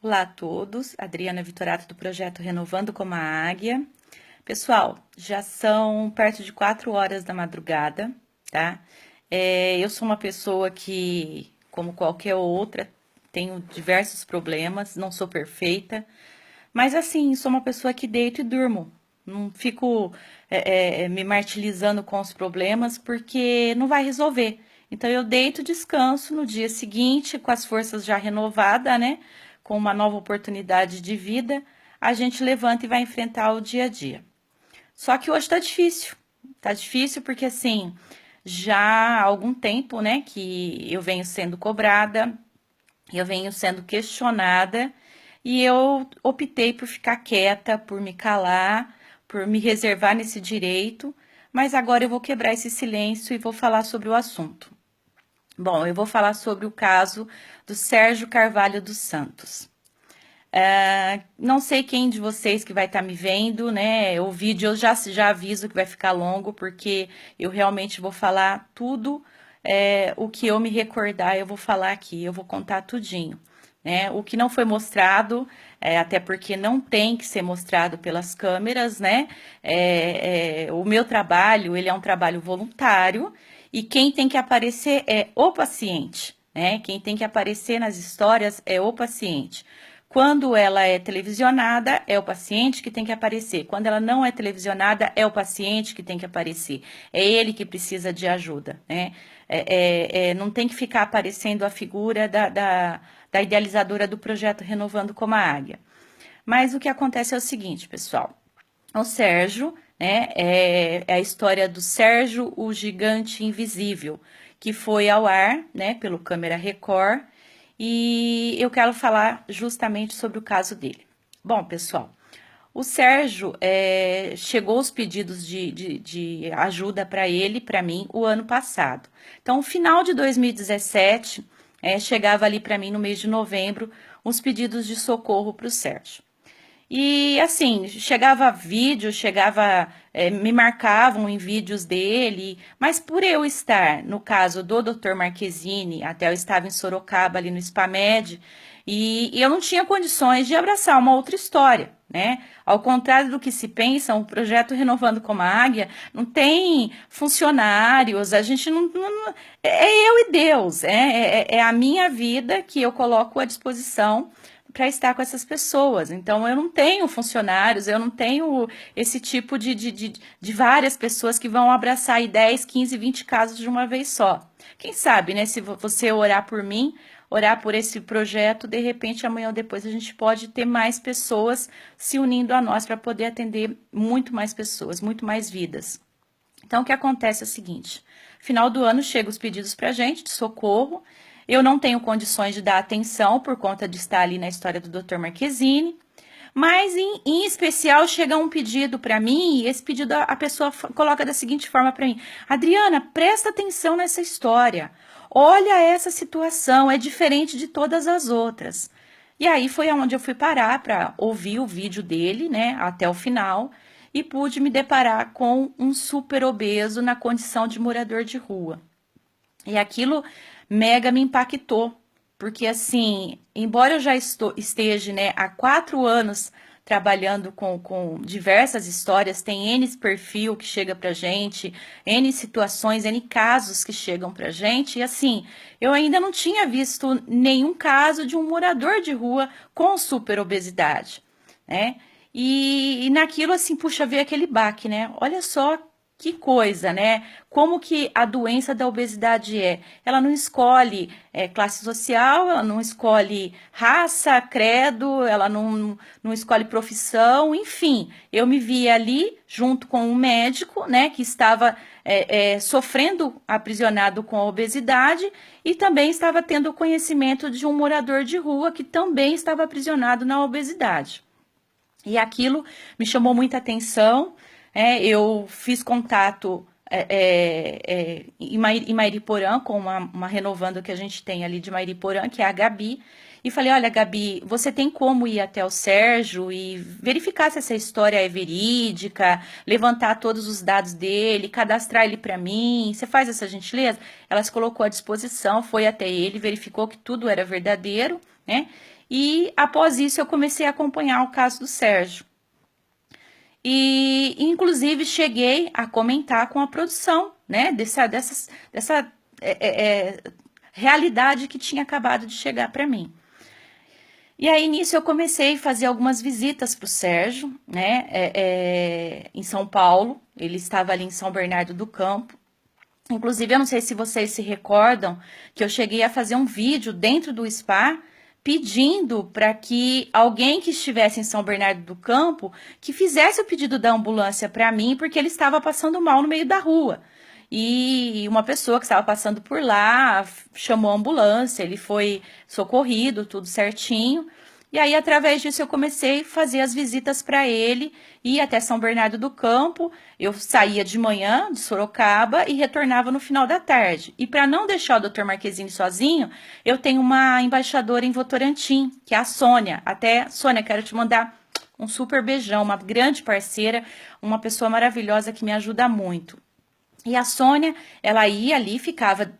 Olá a todos, Adriana Vitorato do projeto Renovando como a Águia. Pessoal, já são perto de 4 horas da madrugada, tá? Eu sou uma pessoa que, como qualquer outra, tenho diversos problemas, não sou perfeita, mas assim, sou uma pessoa que deito e durmo. Não fico me martirizando com os problemas porque não vai resolver. Então eu deito, descanso no dia seguinte, com as forças já renovadas, né? Com uma nova oportunidade de vida, a gente levanta e vai enfrentar o dia a dia. Só que hoje tá difícil. Tá difícil porque assim, já há algum tempo, né, que eu venho sendo cobrada, eu venho sendo questionada e eu optei por ficar quieta, por me calar, por me reservar nesse direito, mas agora eu vou quebrar esse silêncio e vou falar sobre o assunto. Bom, eu vou falar sobre o caso do Sérgio Carvalho dos Santos. Não sei quem de vocês que vai estar me vendo, né? O vídeo eu já aviso que vai ficar longo, porque eu realmente vou falar tudo, o que eu me recordar, eu vou falar aqui, eu vou contar tudinho, né? O que não foi mostrado, até porque não tem que ser mostrado pelas câmeras, né? O meu trabalho, ele é um trabalho voluntário, e quem tem que aparecer é o paciente, né? Quem tem que aparecer nas histórias é o paciente. Quando ela é televisionada, é o paciente que tem que aparecer. Quando ela não é televisionada, é o paciente que tem que aparecer. É ele que precisa de ajuda, né? Não tem que ficar aparecendo a figura da idealizadora do projeto Renovando como a Águia. Mas o que acontece é o seguinte, pessoal. O Sérgio, né, é a história do Sérgio, o Gigante Invisível, que foi ao ar, né, pelo Câmera Record, e eu quero falar justamente sobre o caso dele. Bom, pessoal, o Sérgio chegou os pedidos de ajuda para ele, para mim, o ano passado. Então, no final de 2017, chegava ali para mim no mês de novembro os pedidos de socorro para o Sérgio. E assim, chegava vídeo, me marcavam em vídeos dele, mas por eu estar, no caso do Dr. Marquezine, até eu estava em Sorocaba, ali no Spamed, e eu não tinha condições de abraçar uma outra história, né? Ao contrário do que se pensa, o projeto Renovando como a Águia não tem funcionários, a gente é eu e Deus, é a minha vida que eu coloco à disposição para estar com essas pessoas. Então, eu não tenho funcionários, eu não tenho esse tipo de várias pessoas que vão abraçar aí 10, 15, 20 casos de uma vez só. Quem sabe, né? Se você orar por mim, orar por esse projeto, de repente, amanhã ou depois, a gente pode ter mais pessoas se unindo a nós para poder atender muito mais pessoas, muito mais vidas. Então, o que acontece é o seguinte: final do ano chegam os pedidos para a gente de socorro. Eu não tenho condições de dar atenção por conta de estar ali na história do Dr. Marquezine, mas em especial chega um pedido para mim e esse pedido a pessoa coloca da seguinte forma para mim: Adriana, presta atenção nessa história. Olha essa situação, é diferente de todas as outras. E aí foi aonde eu fui parar para ouvir o vídeo dele, né, até o final, e pude me deparar com um super obeso na condição de morador de rua. E aquilo mega me impactou, porque assim, embora eu já esteja, né, há 4 anos trabalhando com diversas histórias, tem N perfil que chega pra gente, N situações, N casos que chegam pra gente, e assim, eu ainda não tinha visto nenhum caso de um morador de rua com super obesidade, né? E naquilo, assim, puxa, veio aquele baque, né? Olha só que coisa, né? Como que a doença da obesidade é? Ela não escolhe classe social, ela não escolhe raça, credo, ela não escolhe profissão, enfim. Eu me vi ali junto com um médico, né, que estava sofrendo aprisionado com a obesidade e também estava tendo conhecimento de um morador de rua que também estava aprisionado na obesidade. E aquilo me chamou muita atenção. Eu fiz contato em Mairiporã, com uma renovando que a gente tem ali de Mairiporã, que é a Gabi, e falei: olha, Gabi, você tem como ir até o Sérgio e verificar se essa história é verídica, levantar todos os dados dele, cadastrar ele para mim, você faz essa gentileza? Ela se colocou à disposição, foi até ele, verificou que tudo era verdadeiro, né? e após isso eu comecei a acompanhar o caso do Sérgio. E, inclusive, cheguei a comentar com a produção, né, dessa realidade que tinha acabado de chegar para mim. E aí, nisso, eu comecei a fazer algumas visitas para o Sérgio, né, em São Paulo. Ele estava ali em São Bernardo do Campo. Inclusive, eu não sei se vocês se recordam que eu cheguei a fazer um vídeo dentro do spa pedindo para que alguém que estivesse em São Bernardo do Campo que fizesse o pedido da ambulância para mim, porque ele estava passando mal no meio da rua. E uma pessoa que estava passando por lá chamou a ambulância, ele foi socorrido, tudo certinho. E aí, através disso, eu comecei a fazer as visitas para ele, ir até São Bernardo do Campo. Eu saía de manhã de Sorocaba e retornava no final da tarde. E para não deixar o Dr. Marquezine sozinho, eu tenho uma embaixadora em Votorantim, que é a Sônia. Até, Sônia, quero te mandar um super beijão, uma grande parceira, uma pessoa maravilhosa que me ajuda muito. E a Sônia, ela ia ali, ficava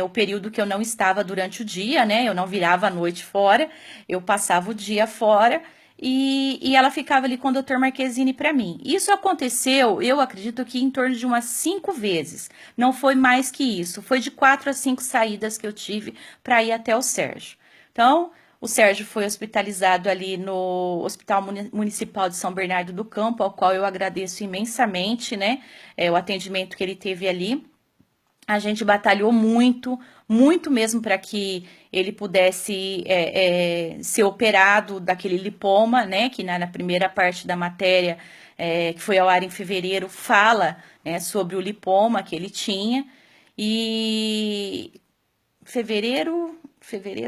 o período que eu não estava durante o dia, né? Eu não virava a noite fora, eu passava o dia fora e ela ficava ali com o Dr. Marquezine para mim. Isso aconteceu, eu acredito que em torno de umas 5 vezes. Não foi mais que isso, foi de 4 a 5 saídas que eu tive para ir até o Sérgio. Então, o Sérgio foi hospitalizado ali no Hospital Municipal de São Bernardo do Campo, ao qual eu agradeço imensamente, né? O atendimento que ele teve ali. A gente batalhou muito, muito mesmo para que ele pudesse ser operado daquele lipoma, né? Que na primeira parte da matéria, que foi ao ar em fevereiro, fala, né, sobre o lipoma que ele tinha. E fevereiro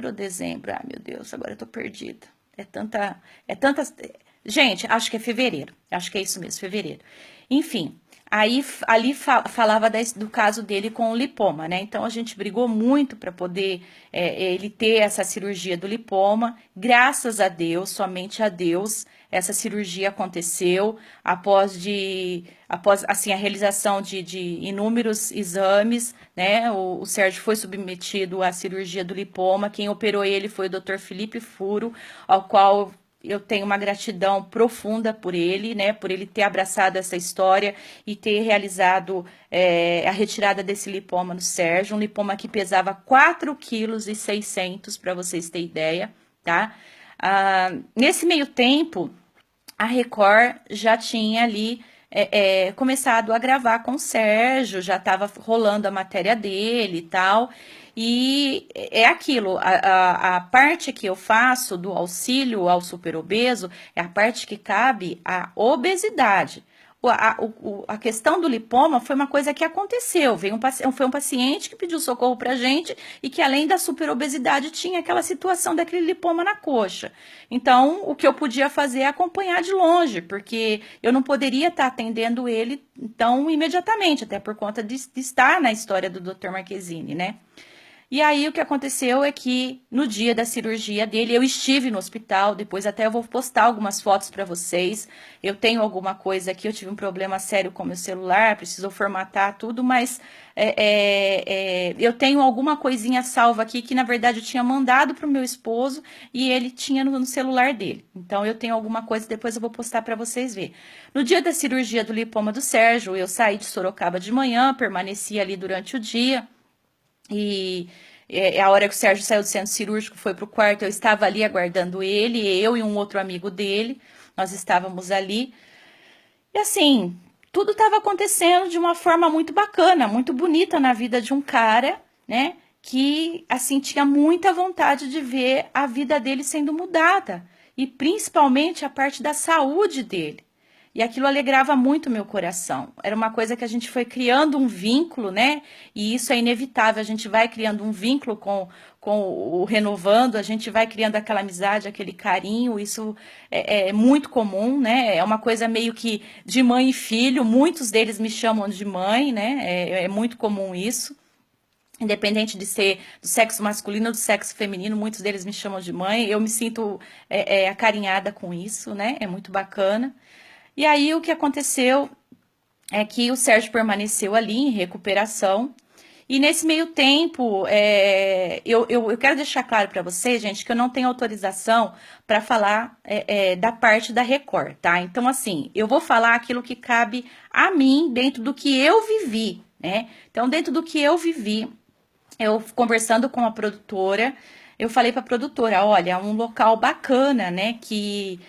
ou dezembro? Ah, meu Deus, agora eu tô perdida. É tanta, gente, acho que é fevereiro. Acho que é isso mesmo, fevereiro. Enfim, aí ali falava do caso dele com o lipoma, né? Então a gente brigou muito para poder ele ter essa cirurgia do lipoma. Graças a Deus, somente a Deus, essa cirurgia aconteceu após assim a realização de inúmeros exames, né? O Sérgio foi submetido à cirurgia do lipoma. Quem operou ele foi o Dr. Felipe Furo, ao qual eu tenho uma gratidão profunda por ele, né, por ele ter abraçado essa história e ter realizado a retirada desse lipoma no Sérgio, um lipoma que pesava 4,6 kg, para vocês terem ideia, tá? Nesse meio tempo, a Record já tinha ali começado a gravar com o Sérgio, já estava rolando a matéria dele e tal. E é aquilo, a parte que eu faço do auxílio ao superobeso é a parte que cabe à obesidade. A questão do lipoma foi uma coisa que aconteceu. Foi um paciente que pediu socorro para a gente e que, além da superobesidade, tinha aquela situação daquele lipoma na coxa. Então, o que eu podia fazer é acompanhar de longe, porque eu não poderia estar atendendo ele tão imediatamente, até por conta de estar na história do Dr. Marquezine, né? E aí o que aconteceu é que no dia da cirurgia dele eu estive no hospital, depois até eu vou postar algumas fotos para vocês. Eu tenho alguma coisa aqui, eu tive um problema sério com meu celular, precisou formatar tudo, mas eu tenho alguma coisinha salva aqui que na verdade eu tinha mandado para o meu esposo e ele tinha no celular dele. Então eu tenho alguma coisa, depois eu vou postar para vocês verem. No dia da cirurgia do lipoma do Sérgio, eu saí de Sorocaba de manhã, permaneci ali durante o dia. E a hora que o Sérgio saiu do centro cirúrgico, foi para o quarto, eu estava ali aguardando ele, eu e um outro amigo dele, nós estávamos ali. E assim, tudo estava acontecendo de uma forma muito bacana, muito bonita na vida de um cara, né? Que assim tinha muita vontade de ver a vida dele sendo mudada, e principalmente a parte da saúde dele. E aquilo alegrava muito meu coração. Era uma coisa que a gente foi criando um vínculo, né? E isso é inevitável. A gente vai criando um vínculo com o renovando, a gente vai criando aquela amizade, aquele carinho. Isso é muito comum, né? É uma coisa meio que de mãe e filho. Muitos deles me chamam de mãe, né? É muito comum isso. Independente de ser do sexo masculino ou do sexo feminino, muitos deles me chamam de mãe. Eu me sinto acarinhada com isso, né? É muito bacana. E aí o que aconteceu é que o Sérgio permaneceu ali em recuperação E nesse meio tempo, eu quero deixar claro para vocês, gente, que eu não tenho autorização para falar da parte da Record, tá? Então, assim, eu vou falar aquilo que cabe a mim dentro do que eu vivi, né? Então, dentro do que eu vivi, eu conversando com a produtora, eu falei para a produtora, olha, é um local bacana, né, que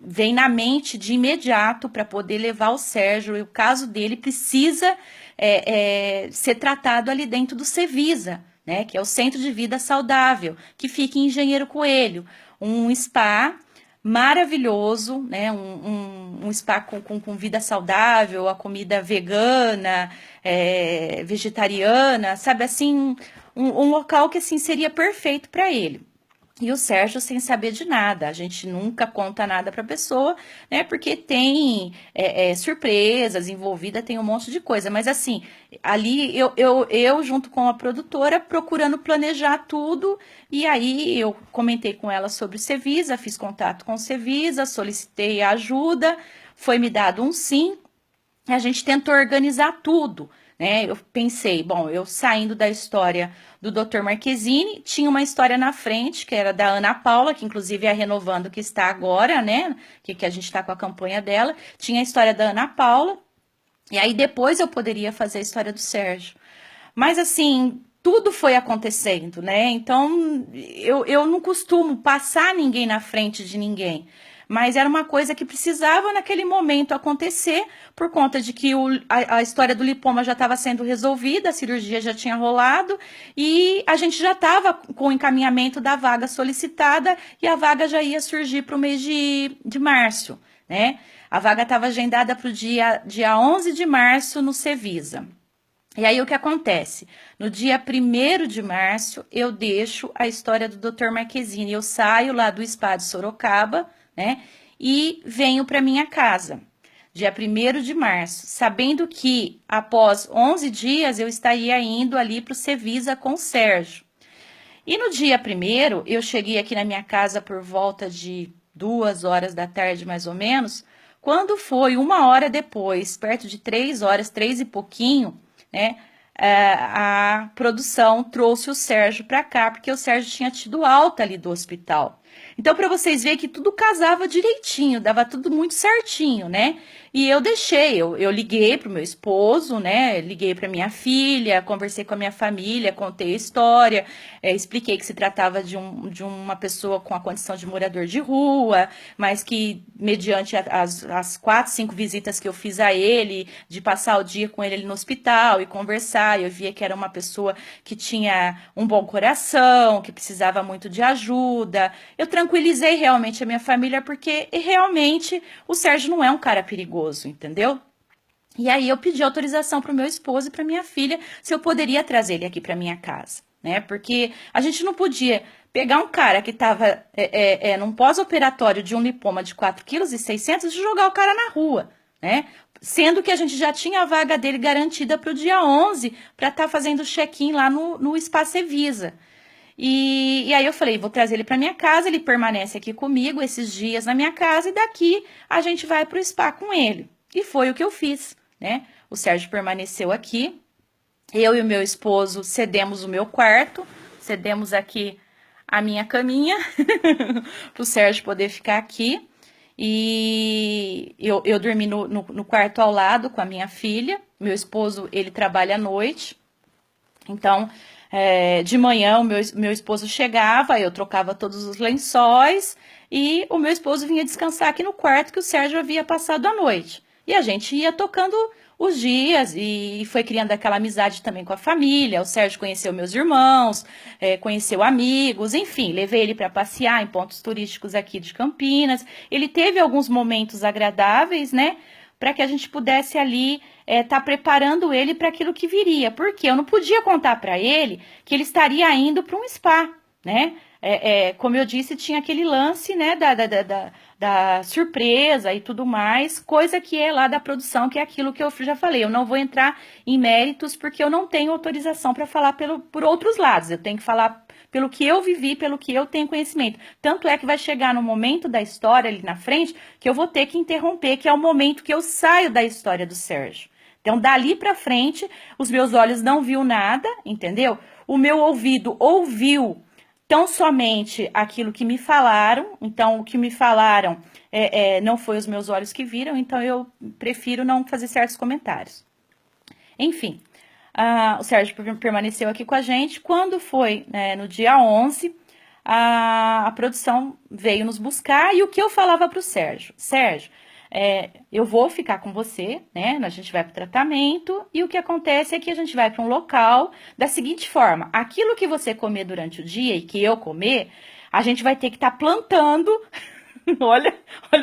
vem na mente de imediato para poder levar o Sérgio, e o caso dele precisa ser tratado ali dentro do Cevisa, né, que é o Centro de Vida Saudável, que fica em Engenheiro Coelho, um spa maravilhoso, né? Um spa com vida saudável, a comida vegana, vegetariana, sabe assim, um local que assim seria perfeito para ele. E o Sérgio sem saber de nada, a gente nunca conta nada para a pessoa, né? Porque tem surpresas envolvidas, tem um monte de coisa. Mas assim, ali eu junto com a produtora procurando planejar tudo. E aí eu comentei com ela sobre o Cevisa, fiz contato com o Cevisa, solicitei ajuda, foi me dado um sim. A gente tentou organizar tudo, né? Eu pensei, bom, eu saindo da história do Dr. Marquezine, tinha uma história na frente, que era da Ana Paula, que inclusive é a Renovando que está agora, né? Que a gente está com a campanha dela. Tinha a história da Ana Paula, e aí depois eu poderia fazer a história do Sérgio. Mas assim, tudo foi acontecendo, né? Então, eu não costumo passar ninguém na frente de ninguém. Mas era uma coisa que precisava naquele momento acontecer, por conta de que a história do lipoma já estava sendo resolvida, a cirurgia já tinha rolado, e a gente já estava com o encaminhamento da vaga solicitada, e a vaga já ia surgir para o mês de março, né? A vaga estava agendada para o dia 11 de março no Cevisa. E aí o que acontece? No dia 1º de março, eu deixo a história do Dr. Marquezine. Eu saio lá do spa de Sorocaba, né? E venho para minha casa. Dia 1º de março, sabendo que após 11 dias eu estaria indo ali para o Cevisa com o Sérgio. E no dia 1º, eu cheguei aqui na minha casa por volta de 2 horas da tarde, mais ou menos. Quando foi 1 hora depois, perto de 3 horas, 3 e pouquinho, né? A produção trouxe o Sérgio para cá, porque o Sérgio tinha tido alta ali do hospital. Então, para vocês verem que tudo casava direitinho, dava tudo muito certinho, né? E eu deixei, eu liguei pro meu esposo, né? Liguei para minha filha, conversei com a minha família, contei a história, expliquei que se tratava de uma pessoa com a condição de morador de rua, mas que, mediante as 4, 5 visitas que eu fiz a ele, de passar o dia com ele no hospital e conversar, eu via que era uma pessoa que tinha um bom coração, que precisava muito de ajuda. Eu tranquilizei realmente a minha família, porque realmente o Sérgio não é um cara perigoso, entendeu? E aí eu pedi autorização para o meu esposo e para minha filha se eu poderia trazer ele aqui para minha casa, né? Porque a gente não podia pegar um cara que estava num pós-operatório de um lipoma de 4,6 kg e jogar o cara na rua, né? Sendo que a gente já tinha a vaga dele garantida para o dia 11 para estar fazendo check-in lá no Spa Cevisa. E aí eu falei, vou trazer ele para minha casa, ele permanece aqui comigo esses dias na minha casa e daqui a gente vai para o spa com ele. E foi o que eu fiz, né? O Sérgio permaneceu aqui, eu e o meu esposo cedemos o meu quarto, cedemos aqui a minha caminha para o Sérgio poder ficar aqui. E eu dormi no quarto ao lado com a minha filha. Meu esposo, ele trabalha à noite, então de manhã o meu esposo chegava, eu trocava todos os lençóis e o meu esposo vinha descansar aqui no quarto que o Sérgio havia passado a noite. E a gente ia tocando os dias e foi criando aquela amizade também com a família. O Sérgio conheceu meus irmãos, conheceu amigos, enfim, levei ele para passear em pontos turísticos aqui de Campinas. Ele teve alguns momentos agradáveis, né? Para que a gente pudesse ali tá preparando ele para aquilo que viria. Porque eu não podia contar para ele que ele estaria indo para um spa, né? Como eu disse, tinha aquele lance, né, da surpresa e tudo mais, coisa que é lá da produção, que é aquilo que eu já falei. Eu não vou entrar em méritos porque eu não tenho autorização para falar por outros lados. Eu tenho que falar pelo que eu vivi, pelo que eu tenho conhecimento. Tanto é que vai chegar no momento da história ali na frente que eu vou ter que interromper, que é o momento que eu saio da história do Sérgio. Então, dali pra frente, os meus olhos não viu nada, entendeu? O meu ouvido ouviu tão somente aquilo que me falaram. Então, o que me falaram não foi os meus olhos que viram, então eu prefiro não fazer certos comentários. Enfim, o Sérgio permaneceu aqui com a gente. Quando foi, né, no dia 11, a produção veio nos buscar e o que eu falava para o Sérgio? Sérgio, eu vou ficar com você, né? A gente vai para o tratamento e o que acontece é que a gente vai para um local da seguinte forma: aquilo que você comer durante o dia e que eu comer, a gente vai ter que estar plantando. Olha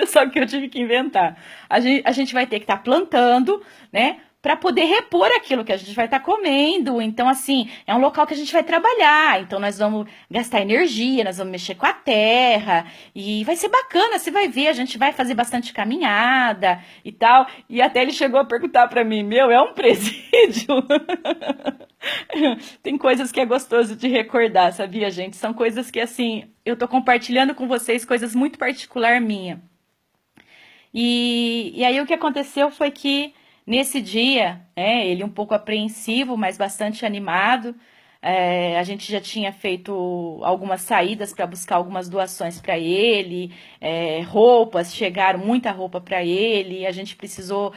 só o que eu tive que inventar. A gente vai ter que estar plantando, né? Para poder repor aquilo que a gente vai estar comendo. Então, assim, é um local que a gente vai trabalhar. Então, nós vamos gastar energia, nós vamos mexer com a terra. E vai ser bacana, você vai ver. A gente vai fazer bastante caminhada e tal. E até ele chegou a perguntar para mim: meu, é um presídio? Tem coisas que é gostoso de recordar, sabia, gente? São coisas que, assim, eu tô compartilhando com vocês, coisas muito particular minha. E aí o que aconteceu foi que nesse dia, ele um pouco apreensivo, mas bastante animado. A gente já tinha feito algumas saídas para buscar algumas doações para ele, roupas, chegaram muita roupa para ele. A gente precisou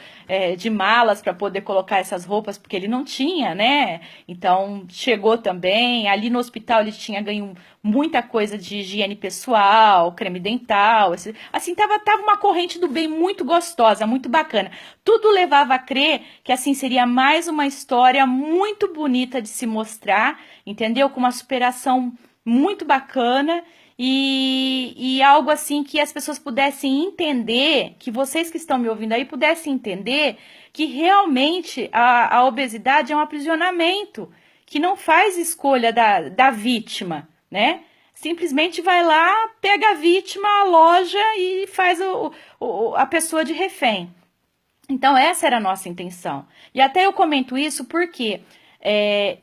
de malas para poder colocar essas roupas, porque ele não tinha, né? Então chegou também. Ali no hospital ele tinha ganho muita coisa de higiene pessoal, creme dental, assim, tava uma corrente do bem muito gostosa, muito bacana. Tudo levava a crer que assim seria mais uma história muito bonita de se mostrar, entendeu? Com uma superação muito bacana e algo assim que as pessoas pudessem entender, que vocês que estão me ouvindo aí pudessem entender que realmente a obesidade é um aprisionamento, que não faz escolha da vítima, né? Simplesmente vai lá, pega a vítima, aloja e faz a pessoa de refém. Então, essa era a nossa intenção. E até eu comento isso porque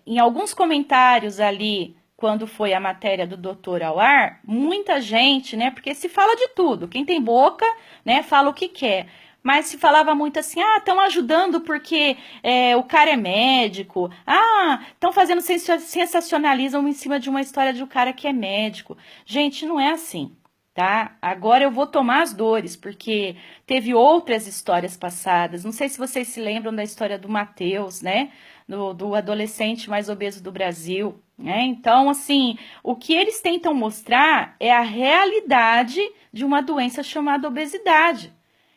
em alguns comentários ali, quando foi a matéria do doutor ao ar, muita gente, né? Porque se fala de tudo. Quem tem boca, né, fala o que quer. Mas se falava muito assim, estão ajudando porque o cara é médico. Estão fazendo sensacionalismo em cima de uma história de um cara que é médico. Gente, não é assim, tá? Agora eu vou tomar as dores, porque teve outras histórias passadas. Não sei se vocês se lembram da história do Matheus, né? Do adolescente mais obeso do Brasil, né? Então, assim, o que eles tentam mostrar é a realidade de uma doença chamada obesidade.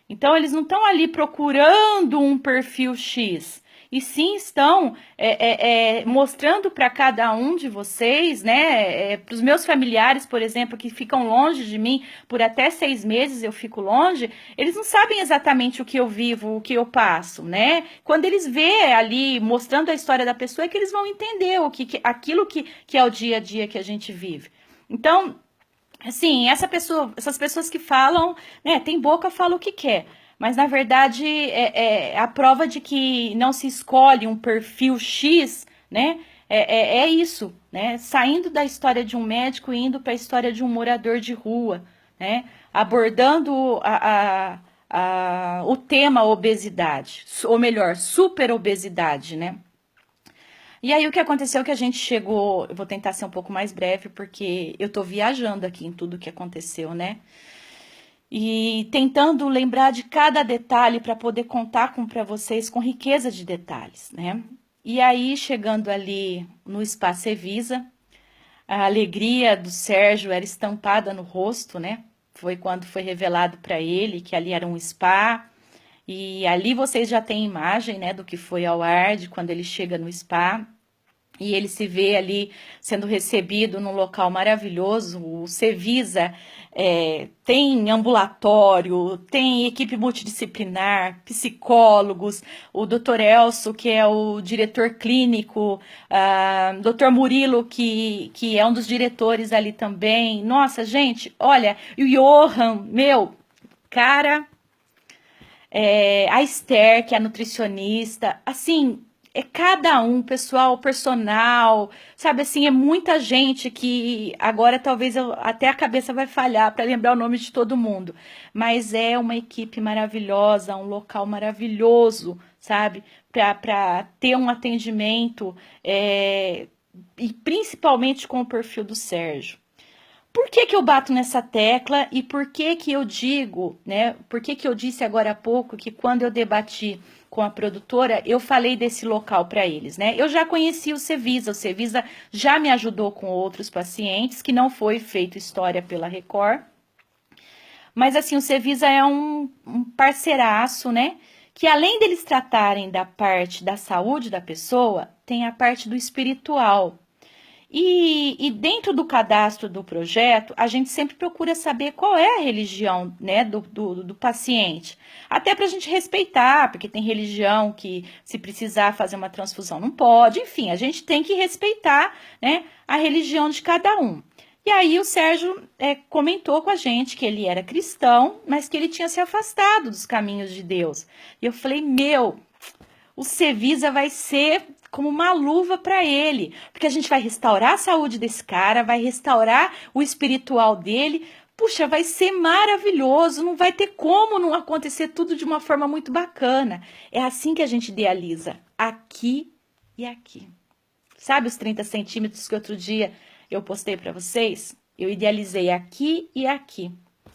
Então, eles não estão ali procurando um perfil X, e sim estão mostrando para cada um de vocês, né, para os meus familiares, por exemplo, que ficam longe de mim por até 6 meses, eu fico longe, eles não sabem exatamente o que eu vivo, o que eu passo, né? Quando eles vê ali, mostrando a história da pessoa, é que eles vão entender aquilo que é o dia a dia que a gente vive. Então, assim, essas pessoas que falam, né, tem boca, fala o que quer. Mas, na verdade, a prova de que não se escolhe um perfil X, né, é isso, né? Saindo da história de um médico e indo para a história de um morador de rua, né? Abordando o tema obesidade, ou melhor, superobesidade, né? E aí o que aconteceu é que a gente chegou, eu vou tentar ser um pouco mais breve, porque eu tô viajando aqui em tudo que aconteceu, né? E tentando lembrar de cada detalhe para poder contar para vocês com riqueza de detalhes, né? E aí, chegando ali no Espaço Evisa, a alegria do Sérgio era estampada no rosto, né? Foi quando foi revelado para ele que ali era um spa. E ali vocês já têm imagem, né, do que foi ao ar, de quando ele chega no spa. E ele se vê ali sendo recebido num local maravilhoso. O Cevisa tem ambulatório, tem equipe multidisciplinar, psicólogos, o Dr. Elso, que é o diretor clínico, Dr. Murilo, que é um dos diretores ali também. Nossa, gente, olha, e o Johan, meu, cara, a Esther, que é a nutricionista, assim, é cada um, pessoal, personal, sabe assim, é muita gente que agora talvez até a cabeça vai falhar para lembrar o nome de todo mundo, mas é uma equipe maravilhosa, um local maravilhoso, sabe, para ter um atendimento, e principalmente com o perfil do Sérgio. Por que que eu bato nessa tecla e por que que eu digo, né? Por que que eu disse agora há pouco que quando eu debati com a produtora, eu falei desse local para eles, né? Eu já conheci o Cevisa já me ajudou com outros pacientes, que não foi feito história pela Record, mas assim, o Cevisa é um parceiraço, né? Que além deles tratarem da parte da saúde da pessoa, tem a parte do espiritual. E dentro do cadastro do projeto, a gente sempre procura saber qual é a religião, né, do paciente. Até para a gente respeitar, porque tem religião que, se precisar fazer uma transfusão, não pode. Enfim, a gente tem que respeitar, né, a religião de cada um. E aí o Sérgio comentou com a gente que ele era cristão, mas que ele tinha se afastado dos caminhos de Deus. E eu falei, meu, o Cevisa vai ser como uma luva para ele, porque a gente vai restaurar a saúde desse cara, vai restaurar o espiritual dele. Puxa, vai ser maravilhoso, não vai ter como não acontecer tudo de uma forma muito bacana. É assim que a gente idealiza, aqui e aqui. Sabe os 30 centímetros que outro dia eu postei para vocês? Eu idealizei aqui e aqui.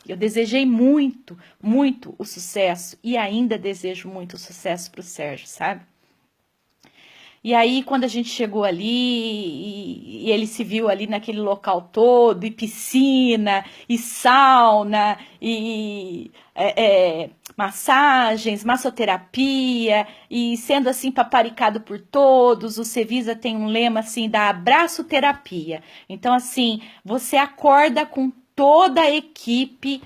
Eu desejei muito, muito o sucesso e ainda desejo muito o sucesso para o Sérgio, sabe? E aí, quando a gente chegou ali e ele se viu ali naquele local todo, e piscina, e sauna, e massagens, massoterapia, e sendo assim paparicado por todos, o Cevisa tem um lema assim da abraço terapia. Então, assim, você acorda com toda a equipe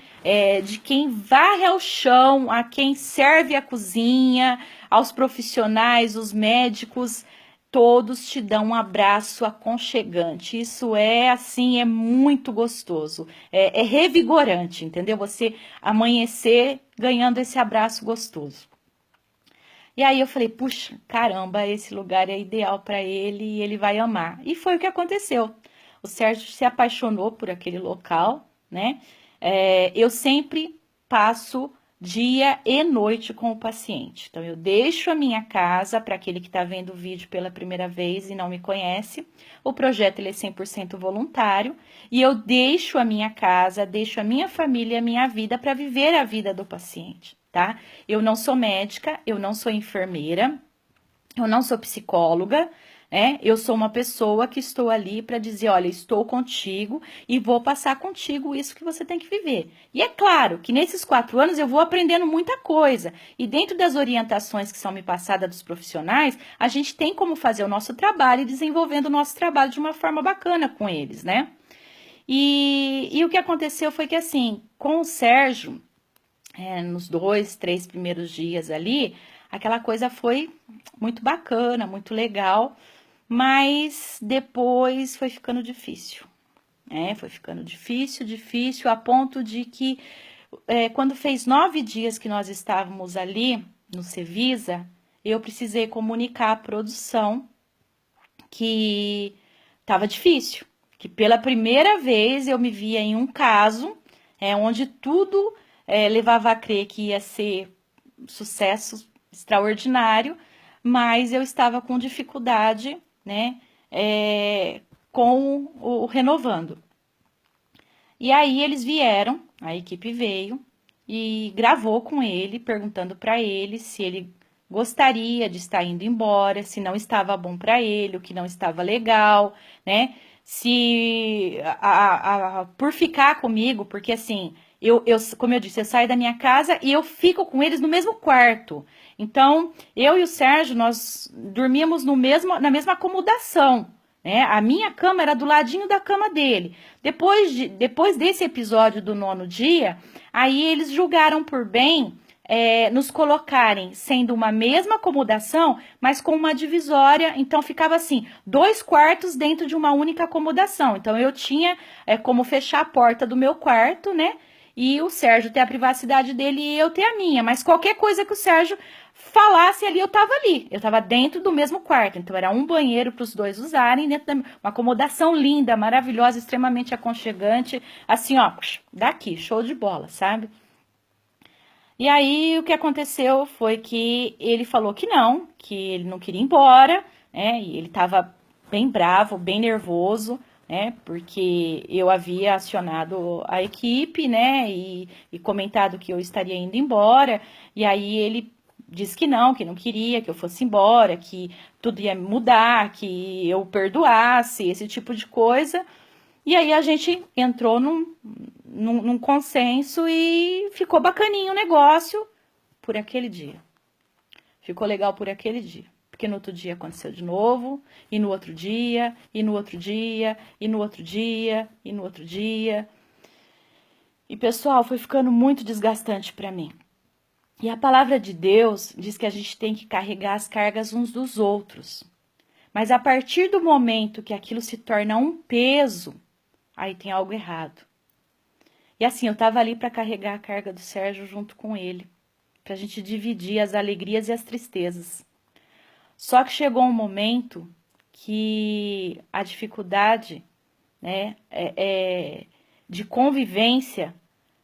de quem varre ao chão, a quem serve a cozinha, aos profissionais, os médicos, todos te dão um abraço aconchegante. Isso é assim, é muito gostoso, é revigorante, entendeu? Você amanhecer ganhando esse abraço gostoso. E aí eu falei, puxa, caramba, esse lugar é ideal para ele e ele vai amar. E foi o que aconteceu. O Sérgio se apaixonou por aquele local, né? Eu sempre passo dia e noite com o paciente. Então, eu deixo a minha casa, para aquele que está vendo o vídeo pela primeira vez e não me conhece, o projeto ele é 100% voluntário, e eu deixo a minha casa, deixo a minha família, a minha vida, para viver a vida do paciente, tá? Eu não sou médica, eu não sou enfermeira, eu não sou psicóloga, né? Eu sou uma pessoa que estou ali para dizer, olha, estou contigo e vou passar contigo isso que você tem que viver. E é claro que nesses 4 anos eu vou aprendendo muita coisa. E dentro das orientações que são me passadas dos profissionais, a gente tem como fazer o nosso trabalho e desenvolvendo o nosso trabalho de uma forma bacana com eles, né? E o que aconteceu foi que, assim, com o Sérgio, nos 2, 3 primeiros dias ali, aquela coisa foi muito bacana, muito legal, mas depois foi ficando difícil, né? Foi ficando difícil, a ponto de que quando fez 9 dias que nós estávamos ali no Cevisa, eu precisei comunicar à produção que estava difícil, que pela primeira vez eu me via em um caso onde tudo levava a crer que ia ser sucesso extraordinário, mas eu estava com dificuldade, né, com o renovando. E aí eles vieram, a equipe veio e gravou com ele, perguntando para ele se ele gostaria de estar indo embora, se não estava bom para ele, o que não estava legal, né? Se por ficar comigo, porque assim, como eu disse, eu saio da minha casa e eu fico com eles no mesmo quarto. Então, eu e o Sérgio, nós dormíamos na mesma acomodação, né? A minha cama era do ladinho da cama dele. Depois desse episódio do 9º dia, aí eles julgaram por bem nos colocarem sendo uma mesma acomodação, mas com uma divisória. Então, ficava assim, 2 quartos dentro de uma única acomodação. Então, eu tinha como fechar a porta do meu quarto, né? e o Sérgio ter a privacidade dele e eu ter a minha. Mas qualquer coisa que o Sérgio falasse ali, eu tava ali. Eu tava dentro do mesmo quarto. Então era um banheiro para os dois usarem, dentro uma acomodação linda, maravilhosa, extremamente aconchegante. Assim, ó, daqui, show de bola, sabe? E aí o que aconteceu foi que ele falou que ele não queria ir embora, né? E ele estava bem bravo, bem nervoso, né? Porque eu havia acionado a equipe, né? E comentado que eu estaria indo embora. E aí ele disse que não queria que eu fosse embora, que tudo ia mudar, que eu perdoasse, esse tipo de coisa. E aí a gente entrou num consenso e ficou bacaninho o negócio por aquele dia. Ficou legal por aquele dia. Porque no outro dia aconteceu de novo, e no outro dia, e no outro dia, e no outro dia, e no outro dia. E pessoal, foi ficando muito desgastante para mim. E a palavra de Deus diz que a gente tem que carregar as cargas uns dos outros. Mas a partir do momento que aquilo se torna um peso, aí tem algo errado. E assim, eu tava ali para carregar a carga do Sérgio junto com ele, pra gente dividir as alegrias e as tristezas. Só que chegou um momento que a dificuldade, né, de convivência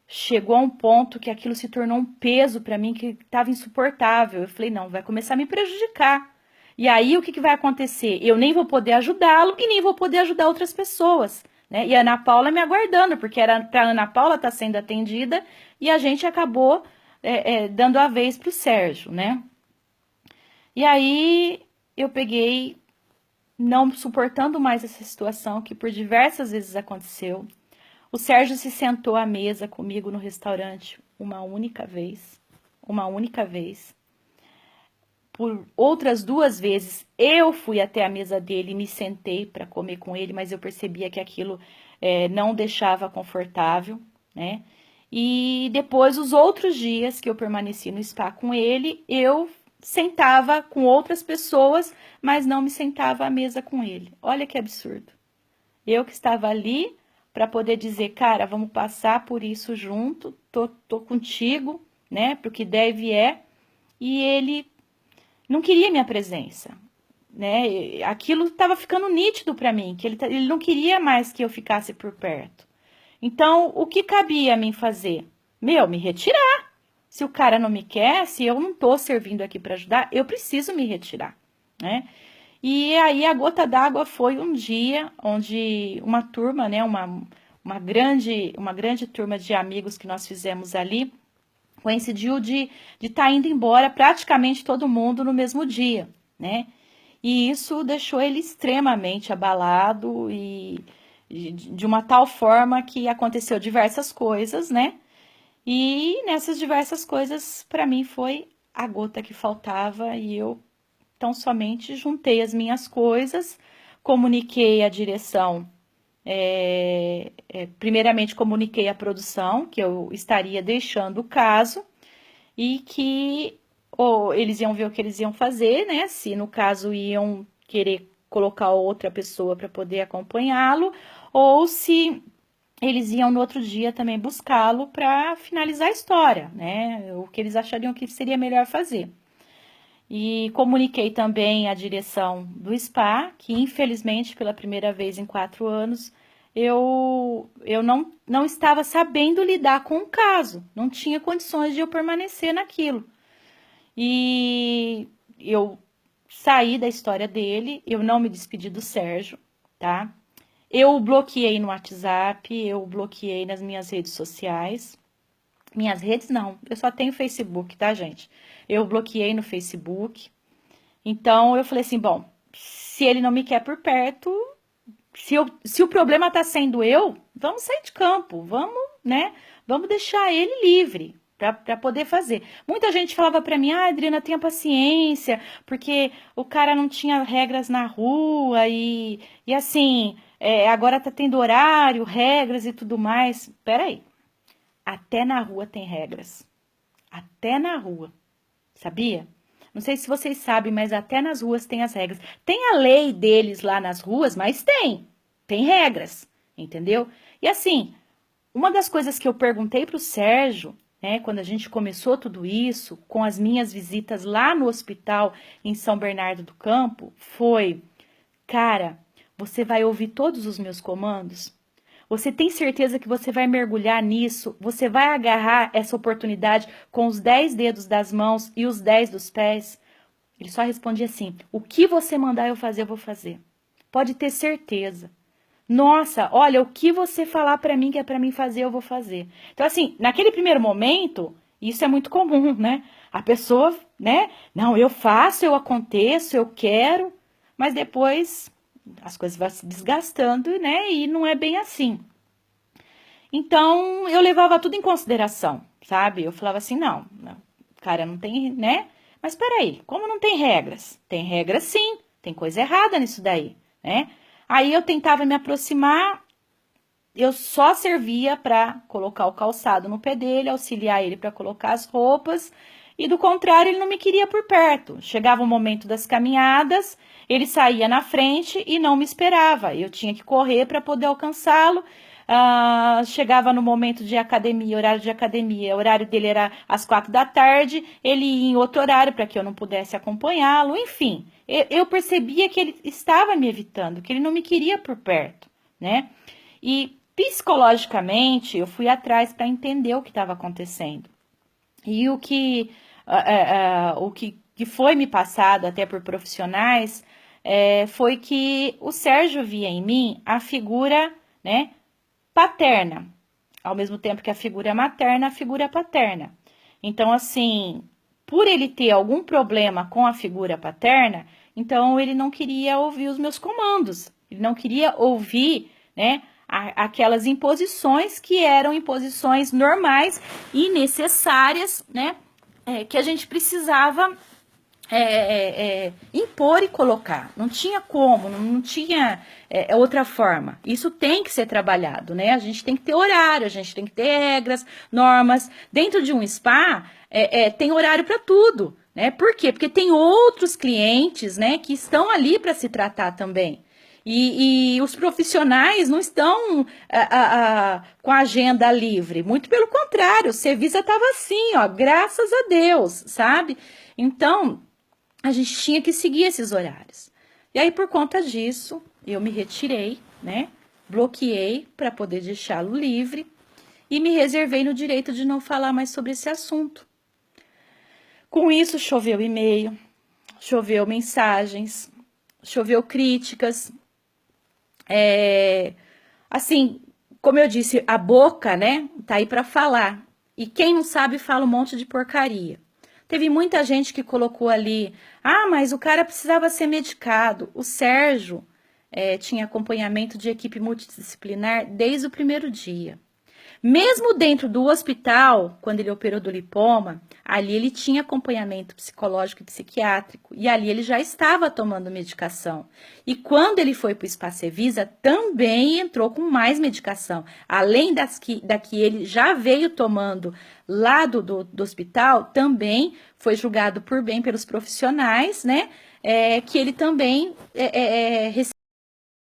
chegou a um ponto que aquilo se tornou um peso para mim que estava insuportável. Eu falei, não, vai começar a me prejudicar. E aí o que vai acontecer? Eu nem vou poder ajudá-lo e nem vou poder ajudar outras pessoas. Né? E a Ana Paula me aguardando, porque era para a Ana Paula estar sendo atendida e a gente acabou dando a vez para o Sérgio, né? E aí eu peguei, não suportando mais essa situação que por diversas vezes aconteceu. O Sérgio se sentou à mesa comigo no restaurante uma única vez. Uma única vez. Por outras 2 vezes, eu fui até a mesa dele e me sentei para comer com ele, mas eu percebia que aquilo não deixava confortável, né? E depois, os outros dias que eu permaneci no spa com ele, eu sentava com outras pessoas, mas não me sentava à mesa com ele. Olha que absurdo. Eu que estava ali para poder dizer, cara, vamos passar por isso junto, tô contigo, né? Pro que deve e ele não queria minha presença, né? Aquilo estava ficando nítido para mim, que ele não queria mais que eu ficasse por perto. Então, o que cabia a mim fazer? Me retirar. Se o cara não me quer, se eu não tô servindo aqui para ajudar, eu preciso me retirar, né? E aí a gota d'água foi um dia onde uma turma, né, uma grande turma de amigos que nós fizemos ali, coincidiu de estar indo embora praticamente todo mundo no mesmo dia, né? E isso deixou ele extremamente abalado e de uma tal forma que aconteceu diversas coisas, né? E nessas diversas coisas, para mim, foi a gota que faltava e eu tão somente juntei as minhas coisas, comuniquei a direção, primeiramente comuniquei a produção que eu estaria deixando o caso e que eles iam ver o que eles iam fazer, né? Se no caso iam querer colocar outra pessoa para poder acompanhá-lo, ou se eles iam no outro dia também buscá-lo para finalizar a história, né? O que eles achariam que seria melhor fazer. E comuniquei também à direção do spa, que infelizmente pela primeira vez em 4 anos, eu não estava sabendo lidar com o caso, não tinha condições de eu permanecer naquilo. E eu saí da história dele, eu não me despedi do Sérgio, tá? Eu o bloqueei no WhatsApp, eu o bloqueei nas minhas redes sociais. Minhas redes não, eu só tenho Facebook, tá, gente? Eu bloqueei no Facebook. Então eu falei assim, bom, se ele não me quer por perto, se o problema tá sendo eu, vamos sair de campo, vamos, né? Vamos deixar ele livre para poder fazer. Muita gente falava para mim, Adriana, tenha paciência, porque o cara não tinha regras na rua e assim, agora tá tendo horário, regras e tudo mais. Peraí, até na rua tem regras. Até na rua, sabia? Não sei se vocês sabem, mas até nas ruas tem as regras. Tem a lei deles lá nas ruas, mas tem regras, entendeu? E assim, uma das coisas que eu perguntei para o Sérgio, né, quando a gente começou tudo isso, com as minhas visitas lá no hospital em São Bernardo do Campo, foi: cara, você vai ouvir todos os meus comandos? Você tem certeza que você vai mergulhar nisso? Você vai agarrar essa oportunidade com os 10 dedos das mãos e os 10 dos pés? Ele só respondia assim: o que você mandar eu fazer, eu vou fazer. Pode ter certeza. Nossa, olha, o que você falar para mim que é para mim fazer, eu vou fazer. Então, assim, naquele primeiro momento, isso é muito comum, né? A pessoa, né? Não, eu faço, eu aconteço, eu quero, mas depois as coisas vão se desgastando, né? E não é bem assim. Então, eu levava tudo em consideração, sabe? Eu falava assim, não, cara, não tem, né? Mas peraí, como não tem regras? Tem regras sim, tem coisa errada nisso daí, né? Aí eu tentava me aproximar, eu só servia para colocar o calçado no pé dele, auxiliar ele para colocar as roupas, e do contrário, ele não me queria por perto. Chegava o momento das caminhadas, ele saía na frente e não me esperava. Eu tinha que correr para poder alcançá-lo. Chegava no momento de academia, horário de academia, o horário dele era às 4 da tarde, ele ia em outro horário para que eu não pudesse acompanhá-lo, enfim, eu percebia que ele estava me evitando, que ele não me queria por perto, né? E psicologicamente eu fui atrás para entender o que estava acontecendo. E o que foi me passado até por profissionais foi que o Sérgio via em mim a figura, né, paterna, ao mesmo tempo que a figura materna, a figura paterna. Então, assim, por ele ter algum problema com a figura paterna, então ele não queria ouvir os meus comandos, ele não queria ouvir, né, aquelas imposições que eram imposições normais e necessárias, né, que a gente precisava impor e colocar. Não tinha como, não tinha outra forma. Isso tem que ser trabalhado, né? A gente tem que ter horário, a gente tem que ter regras, normas. Dentro de um spa, tem horário para tudo, né? Por quê? Porque tem outros clientes, né, que estão ali para se tratar também. E os profissionais não estão com a agenda livre, muito pelo contrário, o serviço estava assim, ó, graças a Deus, sabe? Então, a gente tinha que seguir esses horários. E aí, por conta disso, eu me retirei, né? Bloqueei para poder deixá-lo livre e me reservei no direito de não falar mais sobre esse assunto. Com isso, choveu e-mail, choveu mensagens, choveu críticas. Assim, como eu disse, a boca, né, tá aí para falar. E quem não sabe fala um monte de porcaria. Teve muita gente que colocou ali, mas o cara precisava ser medicado. O Sérgio tinha acompanhamento de equipe multidisciplinar desde o primeiro dia. Mesmo dentro do hospital, quando ele operou do lipoma, ali ele tinha acompanhamento psicológico e psiquiátrico, e ali ele já estava tomando medicação. E quando ele foi para o Spa Cevisa, também entrou com mais medicação, além da que ele já veio tomando lá do hospital, também foi julgado por bem pelos profissionais, né? Que ele também recebeu